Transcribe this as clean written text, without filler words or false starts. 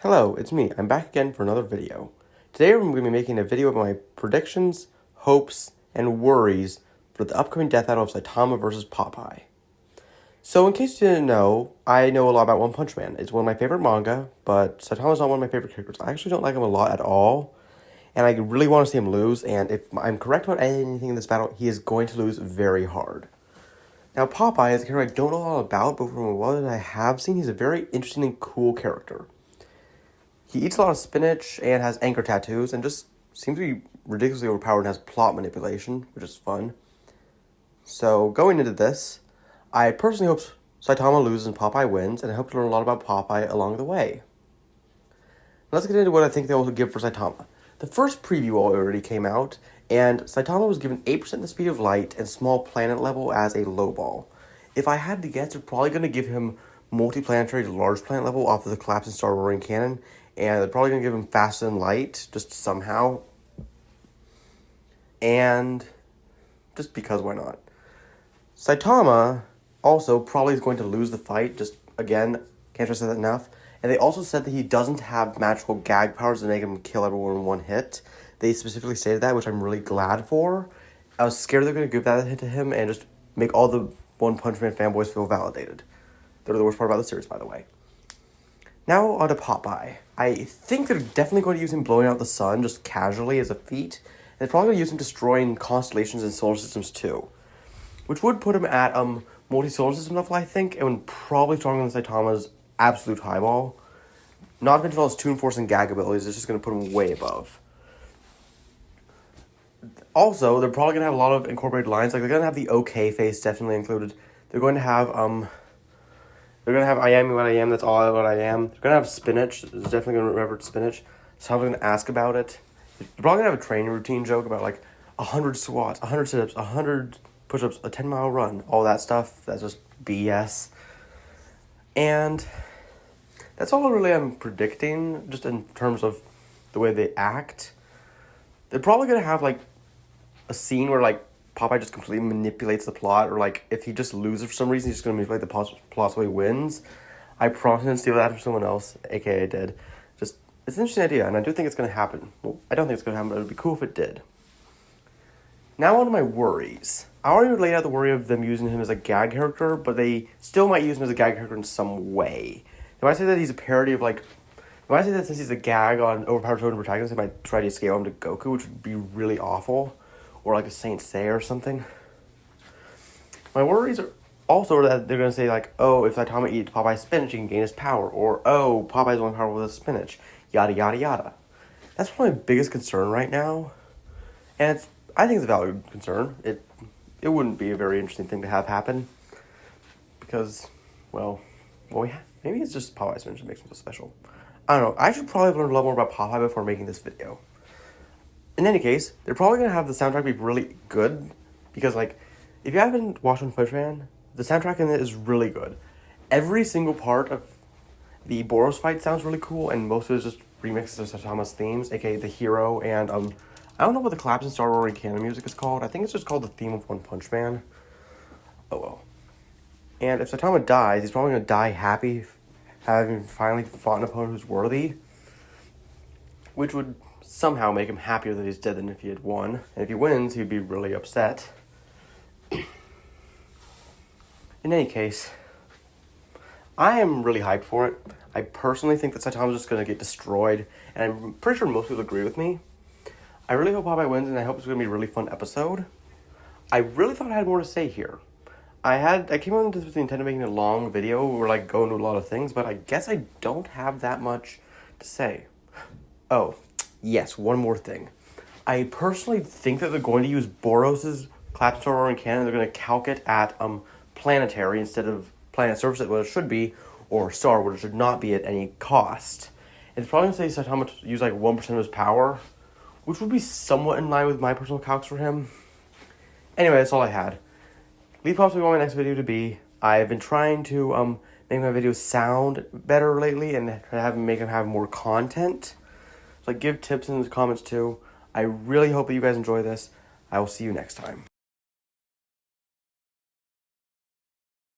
Hello, it's me. I'm back again for another video. Today I'm going to be making a video about my predictions, hopes, and worries for the upcoming death battle of Saitama versus Popeye. So in case you didn't know, I know a lot about One Punch Man. It's one of my favorite manga, but Saitama's not one of my favorite characters. I actually don't like him a lot at all, and I really want to see him lose, and if I'm correct about anything in this battle, he is going to lose very hard. Now Popeye is a character I don't know a lot about, but from what I have seen, he's a very interesting and cool character. He eats a lot of spinach and has anchor tattoos and just seems to be ridiculously overpowered and has plot manipulation, which is fun. So going into this, I personally hope Saitama loses and Popeye wins, and I hope to learn a lot about Popeye along the way. Let's get into what I think they will give for Saitama. The first preview already came out, and Saitama was given 8% the speed of light and small planet level as a low ball. If I had to guess, they're probably going to give him multiplanetary to large planet level off of the collapsing star roaring cannon, and they're probably going to give him faster than light, just somehow. And just because, why not? Saitama also probably is going to lose the fight, just, again, can't stress that enough. And they also said that he doesn't have magical gag powers to make him kill everyone in one hit. They specifically stated that, which I'm really glad for. I was scared they're going to give that hit to him and just make all the One Punch Man fanboys feel validated. They're the worst part about the series, by the way. Now on to Popeye. I think they're definitely going to use him blowing out the sun just casually as a feat. And they're probably going to use him destroying constellations and solar systems too. Which would put him at multi-solar system level, I think, and probably stronger than Saitama's absolute highball. Not to mention all his Toon Force and gag abilities, it's just going to put him way above. Also, they're probably going to have a lot of incorporated lines. Like, they're going to have the okay face definitely included. They're going to have, I am what I am, that's all what I am. They're going to have spinach. It's definitely going to remember spinach. So I'm going to ask about it. They're probably going to have a training routine joke about, like, 100 squats, 100 sit-ups, 100 push-ups, a 10-mile run. All that stuff. That's just BS. And that's all really I'm predicting, just in terms of the way they act. They're probably going to have, like, a scene where, like, Popeye just completely manipulates the plot, or, like, if he just loses for some reason, he's just going to manipulate the plot so he wins. I promise him to steal that from someone else, a.k.a. did. Just, it's an interesting idea, and I do think it's going to happen. Well, I don't think it's going to happen, but it would be cool if it did. Now on to my worries. I already laid out the worry of them using him as a gag character, but they still might use him as a gag character in some way. They might say that he's a parody of, like, they might say that since he's a gag on overpowered totem protagonist, they might try to scale him to Goku, which would be really awful. Or like a Saint Seiya or something. My worries are also that they're going to say, like, oh, if Saitama eats Popeye's spinach, he can gain his power. Or, oh, Popeye's only powerful with his spinach. Yada, yada, yada. That's probably my biggest concern right now. And I think it's a valid concern. It wouldn't be a very interesting thing to have happen. Because, maybe it's just Popeye's spinach that makes him so special. I don't know. I should probably learn a lot more about Popeye before making this video. In any case, they're probably going to have the soundtrack be really good, because, like, if you haven't watched One Punch Man, the soundtrack in it is really good. Every single part of the Boros fight sounds really cool, and most of it is just remixes of Saitama's themes, aka the hero, and, I don't know what the collapsing star roaring cannon music is called. I think it's just called the theme of One Punch Man. Oh well. And if Saitama dies, he's probably going to die happy, having finally fought an opponent who's worthy, which would somehow make him happier that he's dead than if he had won. And if he wins, he'd be really upset. In any case, I am really hyped for it. I personally think that Saitama's just going to get destroyed, and I'm pretty sure most people agree with me. I really hope Popeye wins, and I hope it's going to be a really fun episode. I really thought I had more to say here. I came on into the intent of making a long video where, like, go into a lot of things, but I guess I don't have that much to say. Oh, yes, one more thing. I personally think that they're going to use Boros' collapsing star roaring cannon. They're going to calc it at planetary instead of planet surface, what it should be, or star, what it should not be at any cost. And it's probably going to say Saitama to use like 1% of his power, which would be somewhat in line with my personal calcs for him. Anyway, that's all I had. Leave comments what you want my next video to be. I've been trying to make my videos sound better lately and make them have more content. So give tips in the comments too. I really hope that you guys enjoy this. I will see you next time.